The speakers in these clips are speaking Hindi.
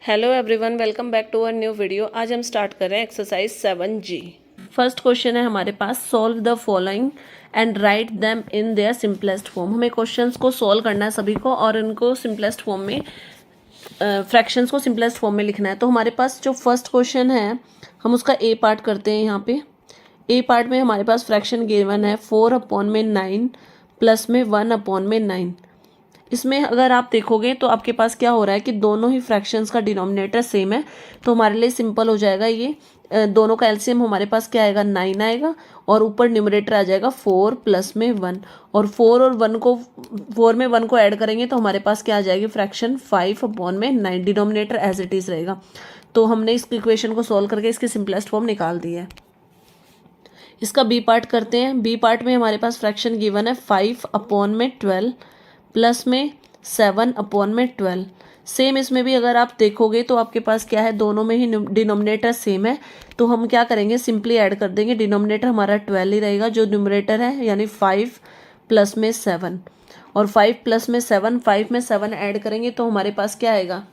Hello everyone, welcome back to our new video. आज हम स्टार्ट कर रहे हैं एक्सरसाइज 7G। फर्स्ट क्वेश्चन है हमारे पास, solve the following and write them in their simplest form. हमें क्वेश्चंस को सॉल्व करना है सभी को और इनको सिंपलेस्ट फॉर्म में, फ्रैक्शंस को सिंपलेस्ट फॉर्म में लिखना है। तो हमारे पास जो फर्स्ट क्वेश्चन है हम उसका ए पार्ट करते हैं। यहाँ पे ए पार्ट में हमारे पास फ्रैक्शन गिवन है 4/9 प्लस में 1/9। इसमें अगर आप देखोगे तो आपके पास क्या हो रहा है कि दोनों ही फ्रैक्शंस का डिनोमिनेटर सेम है, तो हमारे लिए सिंपल हो जाएगा ये। दोनों का एलसीएम हमारे पास क्या आएगा, 9 आएगा और ऊपर न्यूमरेटर आ जाएगा 4 प्लस में 1। और 4 में 1 को ऐड करेंगे तो हमारे पास क्या आ जाएगी, fraction 5/9। Denominator as it is रहेगा। तो हमने इस इक्वेशन को सॉल्व करके इसकी सिंपलेस्ट फॉर्म निकाल दी है। इसका बी पार्ट करते हैं। बी पार्ट में हमारे पास फ्रैक्शन गिवन है 5/12 प्लस में 7/12। सेम इसमें भी अगर आप देखोगे तो आपके पास क्या है, दोनों में ही डिनोमिनेटर सेम है। तो हम क्या करेंगे, सिंपली ऐड कर देंगे। डिनोमिनेटर हमारा 12 ही रहेगा, जो न्यूमरेटर है यानी 5 प्लस में 7। और 5 प्लस में 7, 5 में 7 ऐड करेंगे तो हमारे पास क्या आएगा,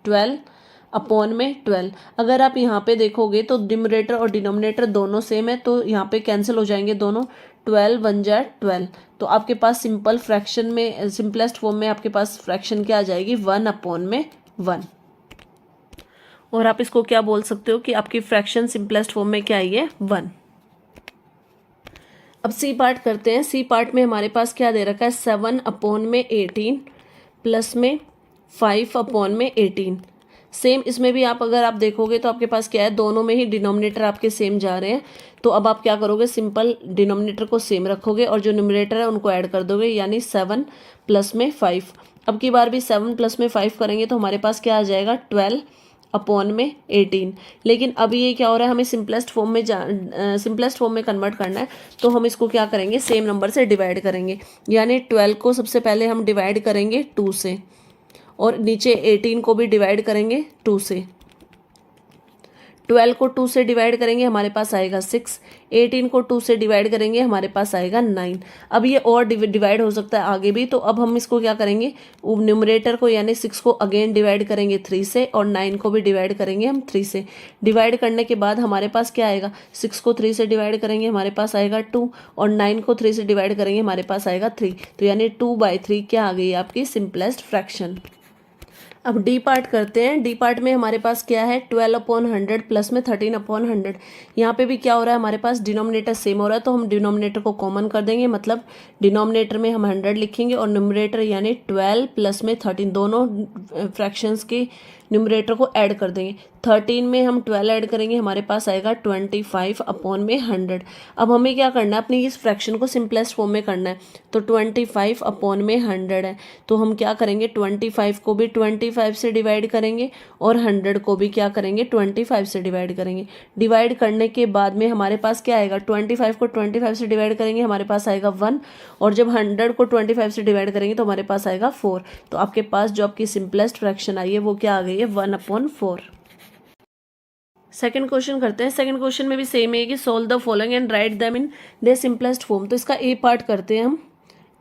12/12। अगर आप यहाँ पे देखोगे तो न्यूमरेटर और डिनोमिनेटर दोनों सेम है, तो यहाँ पे कैंसिल हो जाएंगे दोनों। 12 1 जा 12। तो आपके पास सिंपल फ्रैक्शन में, सिंपलेस्ट फॉर्म में आपके पास फ्रैक्शन क्या आ जाएगी, 1/1। और आप इसको क्या बोल सकते हो कि आपकी फ्रैक्शन सिंपलेस्ट फॉर्म में क्या आई है, 1। अब सी पार्ट करते हैं। सी पार्ट में हमारे पास क्या दे रखा है, 7/18 प्लस में 5/18। सेम इसमें भी आप अगर आप देखोगे तो आपके पास क्या है, दोनों में ही डिनोमिनेटर आपके सेम जा रहे हैं। तो अब आप क्या करोगे, सिंपल डिनोमिनेटर को सेम रखोगे और जो न्यूमरेटर है उनको ऐड कर दोगे, यानी 7 प्लस में 5। अब की बार भी 7 प्लस में 5 करेंगे तो हमारे पास क्या आ जाएगा, 12/18। लेकिन अब ये क्या हो रहा है, हमें सिंपलेस्ट फॉर्म में कन्वर्ट करना है। तो हम इसको क्या करेंगे, सेम नंबर से डिवाइड करेंगे। यानी 12 को सबसे पहले हम डिवाइड करेंगे 2 से, और नीचे 18 को भी डिवाइड करेंगे 2 से। 12 को 2 से डिवाइड करेंगे हमारे पास आएगा 6। 18 को 2 से डिवाइड करेंगे हमारे पास आएगा 9। अब ये और डिवाइड हो सकता है आगे भी, तो अब हम इसको क्या करेंगे, न्यूमरेटर को यानी 6 को अगेन डिवाइड करेंगे 3 से, और 9 को भी डिवाइड करेंगे हम 3 से। डिवाइड करने के बाद हमारे पास क्या आएगा, 6 को 3 से डिवाइड करेंगे हमारे पास आएगा 2, और 9 को 3 से डिवाइड करेंगे हमारे पास आएगा 3। तो यानी 2/3 क्या आ गई है आपकी सिंपलेस्ट फ्रैक्शन। अब डी पार्ट करते हैं। डी पार्ट में हमारे पास क्या है, 12/100 प्लस में 13/100। यहाँ पे भी क्या हो रहा है, हमारे पास डिनोमिनेटर सेम हो रहा है, तो हम डिनोमिनेटर को कॉमन कर देंगे। मतलब डिनोमिनेटर में हम 100 लिखेंगे और न्यूमरेटर यानी 12 प्लस में 13, दोनों फ्रैक्शंस के न्यूमरेटर को ऐड कर देंगे। 13 में हम 12 ऐड करेंगे, हमारे पास आएगा 25/100। अब हमें क्या करना है, अपनी इस फ्रैक्शन को सिंपलेस्ट फॉर्म में करना है। तो 25/100 है, तो हम क्या करेंगे, 25 को भी 25 से डिवाइड करेंगे और 100 को भी क्या करेंगे, 25 से डिवाइड करेंगे। डिवाइड करने के बाद में हमारे पास क्या आएगा, 25 को 25 से डिवाइड करेंगे हमारे पास आएगा 1, और जब 100 को 25 से डिवाइड करेंगे तो हमारे पास आएगा 4। तो आपके पास जो आपकी सिंपलेस्ट फ्रैक्शन आई है वो क्या आ गई है, 1/4। सेकंड क्वेश्चन करते हैं। सेकंड क्वेश्चन में भी सेम है कि solve the following and write them in their simplest form. तो इसका ए पार्ट करते हैं हम।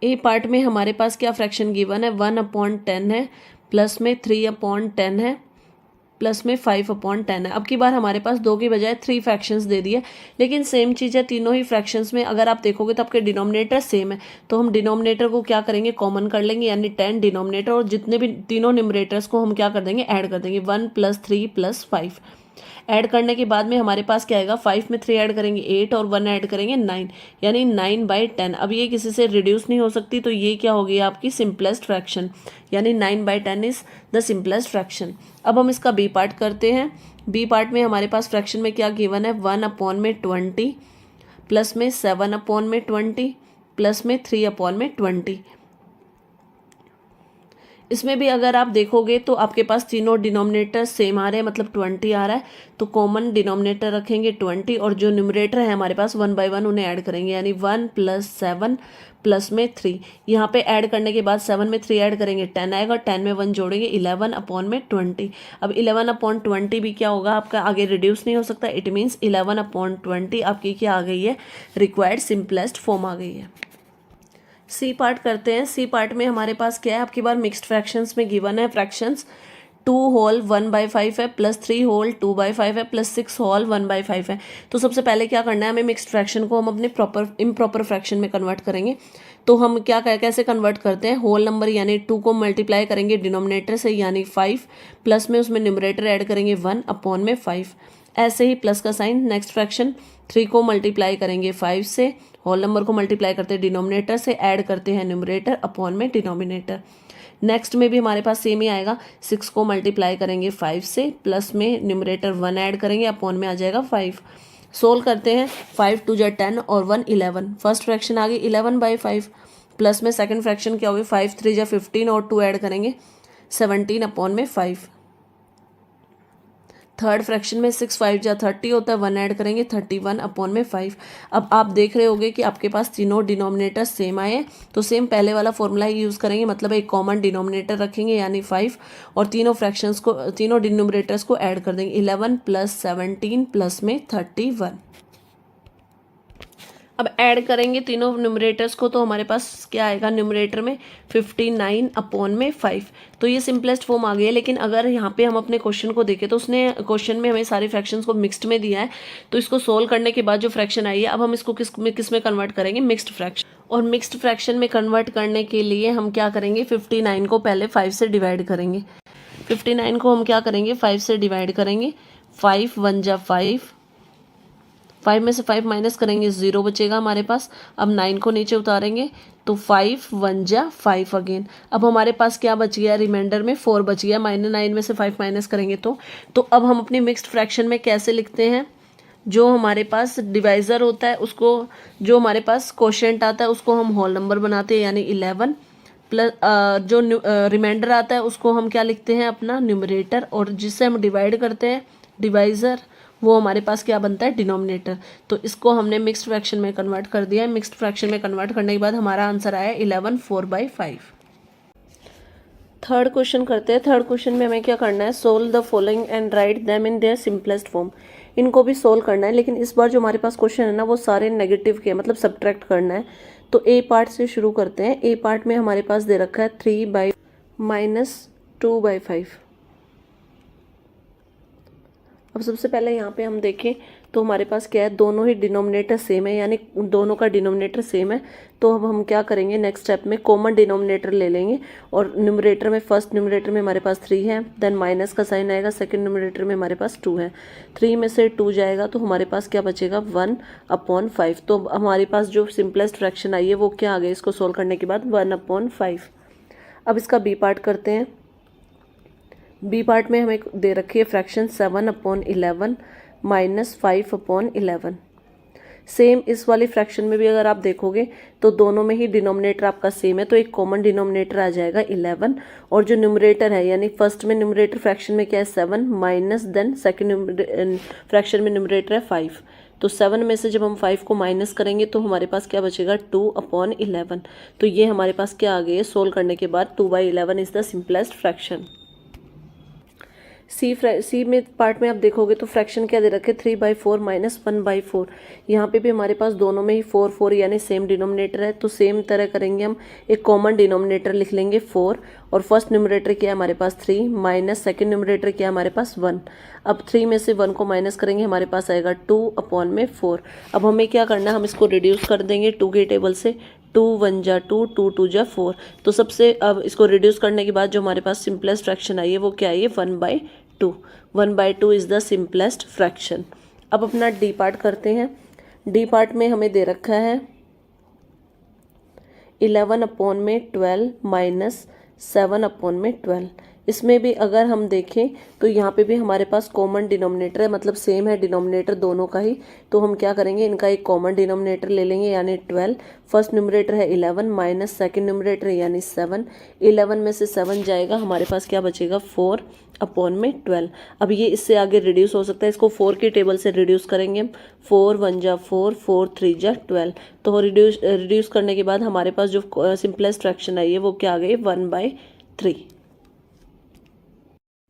ए पार्ट में हमारे पास क्या फ्रैक्शन गिवन है, 1/10 है प्लस में 3/10 है प्लस में 5/10 है। अब की बार हमारे पास 2 की बजाय 3 फ्रैक्शंस दे दिए, लेकिन सेम चीज़ है तीनों ही फ्रैक्शंस में। अगर आप देखोगे तो आपके डिनोमिनेटर सेम है, तो हम डिनोमिनेटर को क्या करेंगे, कॉमन कर लेंगे, यानी 10 डिनोमिनेटर, और जितने भी तीनों न्यूमरेटर्स को हम क्या कर देंगे, ऐड कर देंगे। 1 + 3 + 5 ऐड करने के बाद में हमारे पास क्या आएगा, 5 में 3 ऐड करेंगे 8 और 1 ऐड करेंगे 9, यानी 9/10। अब ये किसी से रिड्यूस नहीं हो सकती, तो ये क्या हो गई आपकी सिंपलेस्ट फ्रैक्शन, यानी 9/10 इज द सिंपलेस्ट फ्रैक्शन। अब हम इसका बी पार्ट करते हैं। बी पार्ट में हमारे पास फ्रैक्शन में क्या गिवन है, 1/20 प्लस में 7/20 प्लस में 3/20। इसमें भी अगर आप देखोगे तो आपके पास तीनों डिनोमिनेटर सेम आ रहे हैं, मतलब 20 आ रहा है, तो कॉमन डिनोमिनेटर रखेंगे 20, और जो न्यूमरेटर है हमारे पास 1/1 उन्हें ऐड करेंगे, यानी 1 + 7 प्लस में 3। यहाँ पे ऐड करने के बाद 7 में 3 ऐड करेंगे 10 आएगा, 10 में 1 जोड़ेंगे 11/20। अब 11/20 भी क्या होगा आपका, आगे रिड्यूस नहीं हो सकता, इट मीन्स 11/20 आपकी क्या आ गई है, रिक्वायर्ड सिंपलेस्ट फॉर्म आ गई है। सी पार्ट करते हैं। सी पार्ट में हमारे पास क्या है, आपकी बार मिक्स्ड फ्रैक्शंस में गिवन है फ्रैक्शंस 2 होल 1/5 है, प्लस 3 होल 2/5 है, प्लस 6 होल 1/5 है। तो सबसे पहले क्या करना है, हमें मिक्स्ड फ्रैक्शन को हम अपने इम्प्रॉपर फ्रैक्शन में कन्वर्ट करेंगे। तो हम कैसे कन्वर्ट करते हैं, होल नंबर यानी 2 को मल्टीप्लाई करेंगे डिनोमिनेटर से यानी 5, प्लस में उसमें न्यूमरेटर ऐड करेंगे 1 अपॉन में 5। ऐसे ही प्लस का साइन। नेक्स्ट फ्रैक्शन 3 को मल्टीप्लाई करेंगे 5 से, होल नंबर को मल्टीप्लाई करते हैं डिनोमिनेटर से, ऐड करते हैं न्यूमरेटर अपॉन में डिनोमिनेटर। नेक्स्ट में भी हमारे पास सेम ही आएगा, 6 को मल्टीप्लाई करेंगे 5 से, प्लस में न्यूमरेटर 1 ऐड करेंगे, अपॉन में आ जाएगा 5। सोल्व करते हैं, 5 2 जा 10 और 1 11। फर्स्ट फ्रैक्शन आ गई 11/5, प्लस में सेकंड फ्रैक्शन क्या होगी, 5 3 जा 15 और 2 ऐड करेंगे 17 अपॉन में 5। थर्ड फ्रैक्शन में 6 5 जा 30 होता है, 1 ऐड करेंगे 31 अपॉन में 5। अब आप देख रहे होंगे कि आपके पास तीनों डिनोमिनेटर सेम आए हैं, तो सेम पहले वाला फॉर्मूला ही यूज़ करेंगे, मतलब एक कॉमन डिनोमिनेटर रखेंगे यानी 5, और तीनों फ्रैक्शंस को, तीनों डिनोमिनेटर्स को ऐड कर देंगे, 11 प्लस 17 प्लस में 31। अब ऐड करेंगे तीनों न्यूमरेटर्स को, तो हमारे पास क्या आएगा न्यूमरेटर में 59 अपॉन में 5। तो ये सिंपलेस्ट फॉर्म आ गई है। लेकिन अगर यहाँ पे हम अपने क्वेश्चन को देखें तो उसने क्वेश्चन में हमें सारे फ्रैक्शंस को मिक्स्ड में दिया है, तो इसको सोल्व करने के बाद जो फ्रैक्शन आई है, अब हम इसको किस में कन्वर्ट करेंगे, मिक्स्ड फ्रैक्शन। और मिक्स्ड फ्रैक्शन में कन्वर्ट करने के लिए हम क्या करेंगे, 59 को पहले 5 से डिवाइड करेंगे। 59 को हम क्या करेंगे, 5 से डिवाइड करेंगे, 5 1 जा 5, 5 में से 5 माइनस करेंगे 0 बचेगा हमारे पास। अब 9 को नीचे उतारेंगे तो 5 1 जा 5 अगेन। अब हमारे पास क्या बच गया, रिमाइंडर में 4 बच गया, -9 में से 5 माइनस करेंगे तो अब हम अपनी मिक्स्ड फ्रैक्शन में कैसे लिखते हैं, जो हमारे पास डिवाइज़र होता है उसको, जो हमारे पास कोशेंट आता है उसको हम होल नंबर बनाते हैं यानी 11, प्लस जो रिमाइंडर आता है उसको हम क्या लिखते हैं, अपना न्यूमरेटर, और जिससे हम डिवाइड करते हैं डिवाइज़र, वो हमारे पास क्या बनता है, डिनोमिनेटर। तो इसको हमने मिक्स्ड फ्रैक्शन में कन्वर्ट कर दिया है। मिक्स्ड फ्रैक्शन में कन्वर्ट करने के बाद हमारा आंसर आया 11 4/5। थर्ड क्वेश्चन करते हैं। थर्ड क्वेश्चन में हमें क्या करना है, solve the following and write them in their simplest form. इनको भी सोल्व करना है, लेकिन इस बार जो हमारे पास क्वेश्चन है ना, वो सारे नेगेटिव के, मतलब सब्ट्रैक्ट करना है। तो ए पार्ट से शुरू करते हैं। ए पार्ट में हमारे पास दे रखा है 3 माइनस 2/5। अब सबसे पहले यहाँ पे हम देखें तो हमारे पास क्या है, दोनों ही डिनोमिनेटर सेम है, यानी दोनों का डिनोमिनेटर सेम है। तो अब हम क्या करेंगे, नेक्स्ट स्टेप में कॉमन डिनोमिनेटर ले लेंगे, और न्यूमरेटर में, फर्स्ट न्यूमरेटर में हमारे पास 3 है, देन माइनस का साइन आएगा, सेकंड न्यूमरेटर में हमारे पास 2 है। 3 में से 2 जाएगा तो हमारे पास क्या बचेगा, 1/5। तो हमारे पास जो सिंपलेस्ट फ्रैक्शन आई है वो क्या आ गया, इसको सोल्व करने के बाद 1/5। अब इसका बी पार्ट करते हैं। बी पार्ट में हमें दे रखी है फ्रैक्शन 7/11 माइनस 5/11। सेम इस वाली फ्रैक्शन में भी अगर आप देखोगे तो दोनों में ही डिनोमिनेटर आपका सेम है, तो एक कॉमन डिनोमिनेटर आ जाएगा 11, और जो न्यूमरेटर है यानी फर्स्ट में न्यूमरेटर फ्रैक्शन में क्या है 7 माइनस, देन सेकंड फ्रैक्शन में न्यूमरेटर है 5। तो 7 में से जब हम 5 को माइनस करेंगे तो हमारे पास क्या बचेगा, 2/11। तो ये हमारे पास क्या आ गई है, सोल्व करने के बाद 2/11 इज द सिंपलेस्ट फ्रैक्शन। सी में पार्ट में आप देखोगे तो फ्रैक्शन क्या दे रखे, 3/4 माइनस 1/4। यहाँ पे भी हमारे पास दोनों में ही 4 4 यानी सेम डिनोमिनेटर है, तो सेम तरह करेंगे हम, एक कॉमन डिनोमिनेटर लिख लेंगे 4, और फर्स्ट न्यूमरेटर क्या है हमारे पास 3 माइनस सेकंड न्यूमरेटर क्या है हमारे पास 1। अब 3 में से 1 को माइनस करेंगे, हमारे पास आएगा 2/4। अब हमें क्या करना है, हम इसको रिड्यूस कर देंगे 2 के टेबल से, 2 1 जा 2, 2 2 जा 4। तो सबसे अब इसको रिड्यूस करने के बाद जो हमारे पास सिंपलेस्ट फ्रैक्शन आई है वो क्या आई है, 1/2। 1/2 इज द सिंपलेस्ट फ्रैक्शन। अब अपना डी पार्ट करते हैं। डी पार्ट में हमें दे रखा है 11/12 माइनस 7/12। इसमें भी अगर हम देखें तो यहाँ पे भी हमारे पास कॉमन डिनोमिनेटर है, मतलब सेम है डिनोमिनेटर दोनों का ही। तो हम क्या करेंगे, इनका एक कॉमन डिनोमिनेटर ले लेंगे यानी 12। फर्स्ट न्यूमरेटर है 11 माइनस सेकंड न्यूमरेटर यानी 7। 11 में से 7 जाएगा, हमारे पास क्या बचेगा, 4/12। अब ये इससे आगे रिड्यूस हो सकता है, इसको 4 के टेबल से रिड्यूस करेंगे हम। 4 1 जा 4, 4 3 जा 12। तो रिड्यूस करने के बाद हमारे पास जो सिंपलेस्ट फ्रैक्शन आई है वो क्या आ गई, 1/3।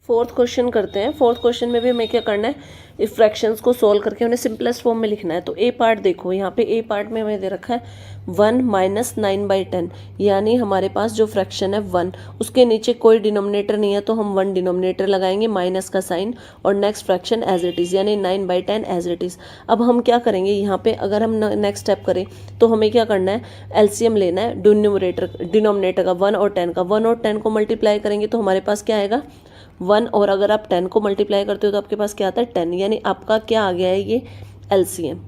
फोर्थ क्वेश्चन करते हैं। फोर्थ क्वेश्चन में भी हमें क्या करना है, इस फ्रैक्शंस को सॉल्व करके उन्हें सिंपलेस्ट फॉर्म में लिखना है। तो ए पार्ट देखो, यहाँ पे ए पार्ट में हमें दे रखा है 1 माइनस 9/10, यानी हमारे पास जो फ्रैक्शन है 1, उसके नीचे कोई डिनोमिनेटर नहीं है तो हम 1 डिनोमिनेटर लगाएंगे, माइनस का साइन, और next fraction as it is, यानी 9/10 एज इट इज़। अब हम क्या करेंगे यहाँ पे, अगर हम नेक्स्ट स्टेप करें तो हमें क्या करना है, एलसीएम लेना है डिनोमिनेटर का 1 और 10 का। 1 और 10 को मल्टीप्लाई करेंगे तो हमारे पास क्या आएगा 1, और अगर आप 10 को मल्टीप्लाई करते हो तो आपके पास क्या आता है 10, यानी आपका क्या आ गया है ये एलसीएम।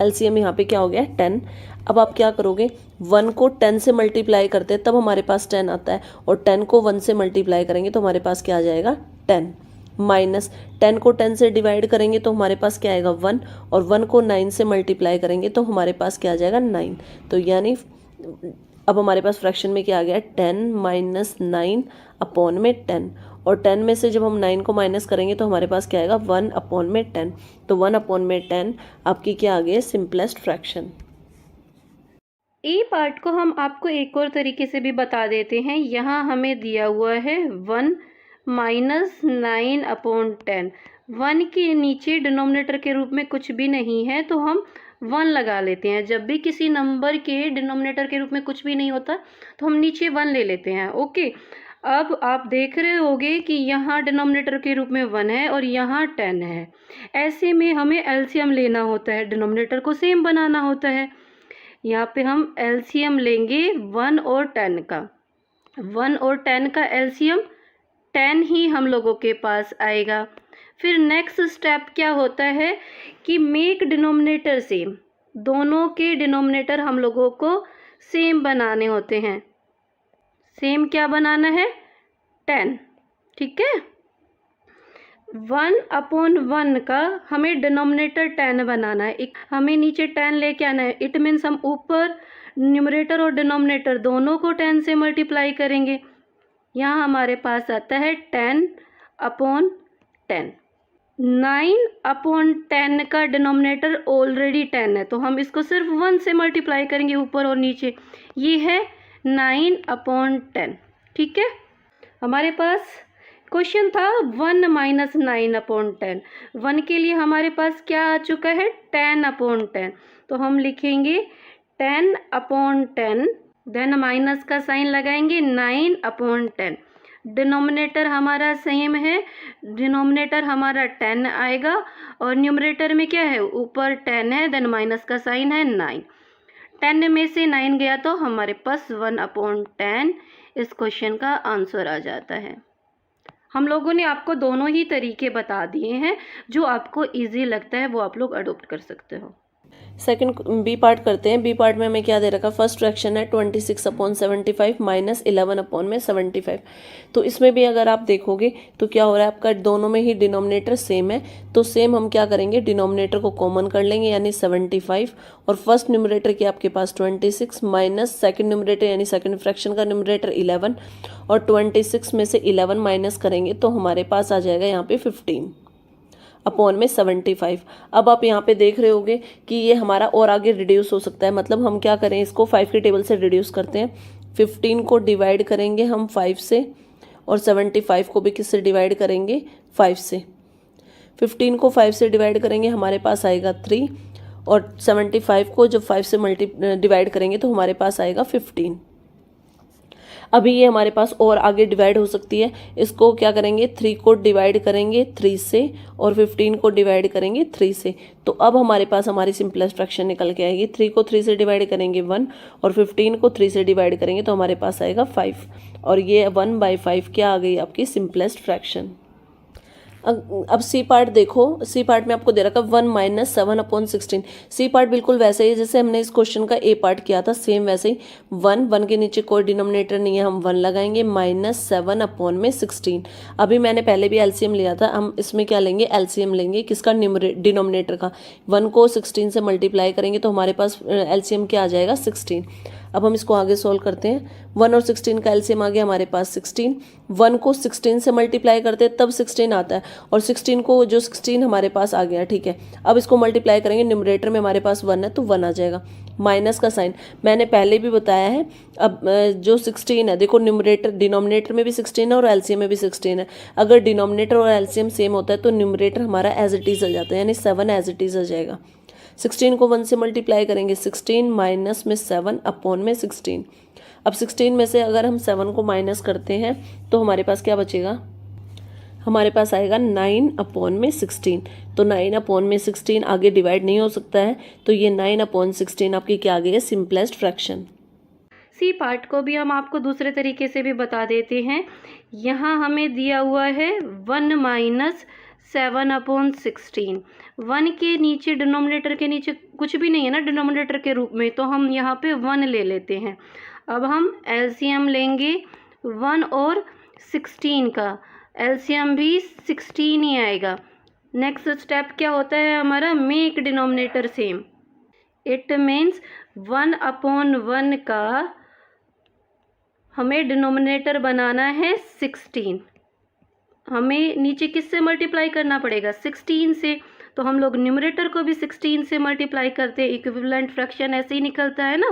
एलसीएम यहाँ पे क्या हो गया है 10। अब आप क्या करोगे, 1 को 10 से मल्टीप्लाई करते हैं तब हमारे पास 10 आता है, और 10 को 1 से मल्टीप्लाई करेंगे तो हमारे पास क्या आ जाएगा 10, माइनस 10 को 10 से डिवाइड करेंगे तो हमारे पास क्या आएगा 1, और 1 को 9 से मल्टीप्लाई करेंगे तो हमारे पास क्या आ जाएगा 9। तो यानी अब हमारे पास फ्रैक्शन में क्या आ गया 10 माइनस 9 अपॉन में 10, और 10 में से जब हम 9 को माइनस करेंगे तो हमारे पास क्या आएगा 1 अपॉन में 10। तो 1 अपॉन में 10 आपकी क्या आ गई, सिंपलेस्ट फ्रैक्शन। ए पार्ट को हम आपको एक और तरीके से भी बता देते हैं। यहाँ हमें दिया हुआ है 1 माइनस 9/10। 1 के नीचे डिनोमिनेटर के रूप में कुछ भी नहीं है तो हम 1 लगा लेते हैं। जब भी किसी नंबर के डिनोमिनेटर के रूप में कुछ भी नहीं होता तो हम नीचे 1 ले लेते हैं। ओके, अब आप देख रहे होगे कि यहाँ डिनोमिनेटर के रूप में 1 है और यहाँ 10 है। ऐसे में हमें एलसीएम लेना होता है, डिनोमिनेटर को सेम बनाना होता है। यहाँ पे हम एलसीएम लेंगे 1 और 10 का। 1 और 10 का एलसीएम 10 ही हम लोगों के पास आएगा। फिर नेक्स्ट स्टेप क्या होता है कि मेक डिनोमिनेटर सेम। दोनों के डिनोमिनेटर हम लोगों को सेम बनाने होते हैं। सेम क्या बनाना है 10, ठीक है। 1/1 का हमें डिनोमिनेटर 10 बनाना है। हमें नीचे 10 लेके आना है। इट मीन्स हम ऊपर न्यूमरेटर और डिनोमिनेटर दोनों को 10 से मल्टीप्लाई करेंगे। यहाँ हमारे पास आता है 10/10। 9/10 का डिनोमिनेटर ऑलरेडी 10 है तो हम इसको सिर्फ 1 से मल्टीप्लाई करेंगे ऊपर और नीचे। ये है 9/10, ठीक है। हमारे पास क्वेश्चन था 1 माइनस 9/10। 1 के लिए हमारे पास क्या आ चुका है 10/10। तो हम लिखेंगे 10/10, देन माइनस का साइन लगाएंगे 9/10। डिनोमिनेटर हमारा सेम है, डिनोमिनेटर हमारा 10 आएगा और न्यूमरेटर में क्या है ऊपर 10 है, देन माइनस का साइन है 9। 10 में से 9 गया तो हमारे पास 1/10 इस क्वेश्चन का आंसर आ जाता है। हम लोगों ने आपको दोनों ही तरीके बता दिए हैं, जो आपको इजी लगता है वो आप लोग अडोप्ट कर सकते हो। सेकंड बी पार्ट करते हैं। बी पार्ट में हमें क्या दे रखा, फर्स्ट फ्रैक्शन है 26/75 माइनस 11/75। तो इसमें भी अगर आप देखोगे तो क्या हो रहा है, आपका दोनों में ही डिनोमिनेटर सेम है। तो सेम हम क्या करेंगे, डिनोमिनेटर को कॉमन कर लेंगे यानी 75, और फर्स्ट न्यूमरेटर की आपके पास 26 माइनस सेकंड न्यूमरेटर यानी सेकंड फ्रैक्शन का न्यूमरेटर 11, और 26 में से 11 माइनस करेंगे तो हमारे पास आ जाएगा यहाँ पे 15 अपॉन में 75। अब आप यहाँ पे देख रहे होगे कि ये हमारा और आगे रिड्यूस हो सकता है। मतलब हम क्या करें, इसको 5 के टेबल से रिड्यूस करते हैं। 15 को डिवाइड करेंगे हम 5 से, और 75 को भी किससे डिवाइड करेंगे 5 से। 15 को 5 से डिवाइड करेंगे हमारे पास आएगा 3, और 75 को जब 5 से डिवाइड करेंगे तो हमारे पास आएगा 15। अभी ये हमारे पास और आगे डिवाइड हो सकती है। इसको क्या करेंगे, 3 को डिवाइड करेंगे 3 से, और 15 को डिवाइड करेंगे 3 से। तो अब हमारे पास हमारी सिंपलेस्ट फ्रैक्शन निकल के आएगी। 3 को 3 से डिवाइड करेंगे 1, और 15 को 3 से डिवाइड करेंगे तो हमारे पास आएगा 5, और ये 1/5 क्या आ गई आपकी सिंपलेस्ट फ्रैक्शन। अब सी पार्ट देखो। सी पार्ट में आपको दे रखा 1 माइनस 7/16। सी पार्ट बिल्कुल वैसे ही जैसे हमने इस क्वेश्चन का ए पार्ट किया था, सेम वैसे ही 1 के नीचे कोई डिनोमिनेटर नहीं है, हम 1 लगाएंगे, माइनस 7/16। अभी मैंने पहले भी एलसीएम लिया था, हम इसमें क्या लेंगे, एलसीएम लेंगे किसका, डिनोमिनेटर का। 1 को 16 से मल्टीप्लाई करेंगे तो हमारे पास एलसीएम क्या आ जाएगा 16। अब हम इसको आगे सोल्व करते हैं। 1 और 16 का एलसीएम आ गया हमारे पास 16। 1 को 16 से मल्टीप्लाई करते हैं तब 16 आता है, और 16 को जो 16 हमारे पास आ गया, ठीक है। अब इसको मल्टीप्लाई करेंगे, न्यूमरेटर में हमारे पास 1 है तो 1 आ जाएगा। माइनस का साइन मैंने पहले भी बताया है। अब जो 16 है, देखो न्यूमरेटर डिनोमिनेटर में भी 16 है और एलसीएम में भी 16 है। अगर डिनोमिनेटर और एलसीएम सेम होता है तो न्यूमरेटर हमारा एज इट इज़ आ जाता है, यानी 7 एज इट इज़ आ जाएगा। 16 को 1 से मल्टीप्लाई करेंगे, 16 माइनस में 7 अपॉन में 16। अब 16 में से अगर हम 7 को माइनस करते हैं तो हमारे पास क्या बचेगा, हमारे पास आएगा 9 अपॉन में 16। तो 9 अपॉन में 16 आगे डिवाइड नहीं हो सकता है, तो ये 9 अपॉन 16 आपकी क्या आ गई है, सिंपलेस्ट फ्रैक्शन। सी पार्ट को भी हम आपको दूसरे तरीके से भी बता देते हैं। यहाँ हमें दिया हुआ है 1 माइनस 7 अपॉन 16। 1 के नीचे, डिनोमिनेटर के नीचे कुछ भी नहीं है ना डिनोमिनेटर के रूप में, तो हम यहाँ पे 1 ले लेते हैं। अब हम एलसीएम लेंगे 1 और 16 का, एलसीएम भी 16 ही आएगा। नेक्स्ट स्टेप क्या होता है हमारा, make denominator same. It means 1 upon 1 का हमें डिनोमिनेटर बनाना है 16। हमें नीचे किससे मल्टीप्लाई करना पड़ेगा, 16 से। तो हम लोग न्यूमरेटर को भी 16 से मल्टीप्लाई करते हैं, इक्विवेलेंट फ्रैक्शन ऐसे ही निकलता है ना।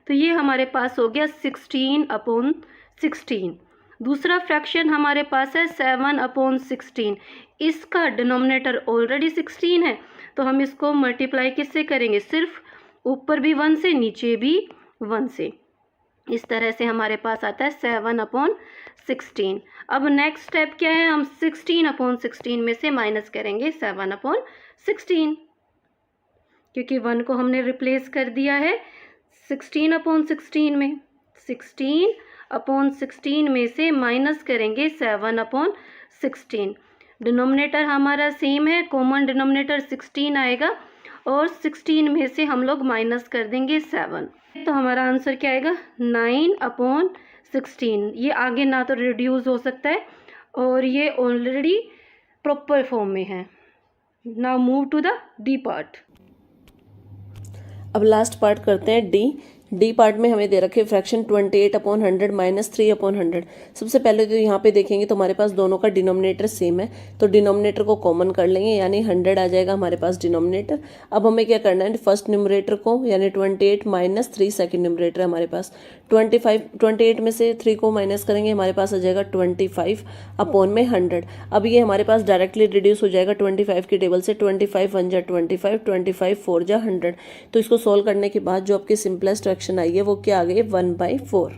तो ये हमारे पास हो गया 16 अपॉन 16। दूसरा फ्रैक्शन हमारे पास है 7 अपॉन 16। इसका डिनोमिनेटर ऑलरेडी 16 है, तो हम इसको मल्टीप्लाई किससे करेंगे, सिर्फ ऊपर भी 1 से नीचे भी 1 से। इस तरह से हमारे पास आता है 7 अपॉन 16। अब नेक्स्ट स्टेप क्या है, हम 16 अपॉन 16 में से माइनस करेंगे 7 अपॉन 16, क्योंकि 1 को हमने रिप्लेस कर दिया है 16 अपॉन 16 में। 16 अपॉन 16 में से माइनस करेंगे 7 अपॉन 16। डिनोमिनेटर हमारा सेम है, कॉमन डिनोमिनेटर 16 आएगा, और 16 में से हम लोग माइनस कर देंगे 7। तो हमारा आंसर क्या आएगा, 9 अपॉन 16। ये आगे ना तो रिड्यूस हो सकता है, और ये ऑलरेडी प्रॉपर फॉर्म में है। Now move to the D part. अब लास्ट पार्ट करते हैं डी पार्ट में हमें दे रखे फ्रैक्शन 28 अपॉन 100 माइनस 3 अपॉन 100। सबसे पहले तो यहाँ पे देखेंगे तो हमारे पास दोनों का डिनोमिनेटर सेम है, तो डिनोमिनेटर को कॉमन कर लेंगे, यानी 100 आ जाएगा हमारे पास डिनोमिनेटर। अब हमें क्या करना है, फर्स्ट न्यूमरेटर को यानी 28 माइनस 3 सेकेंड न्यूमरेटर हमारे पास 28 में से 3 को माइनस करेंगे, हमारे पास आ जाएगा 25 अपॉन में 100। अब ये हमारे पास डायरेक्टली रिड्यूस हो जाएगा 25 की टेबल से, 25 1 जा 25, 25 4 जा 100। तो इसको सोल्व करने के बाद जो आपकी सिंपलेस्ट फ्रैक्शन आई है वो क्या आ गई, 1/4।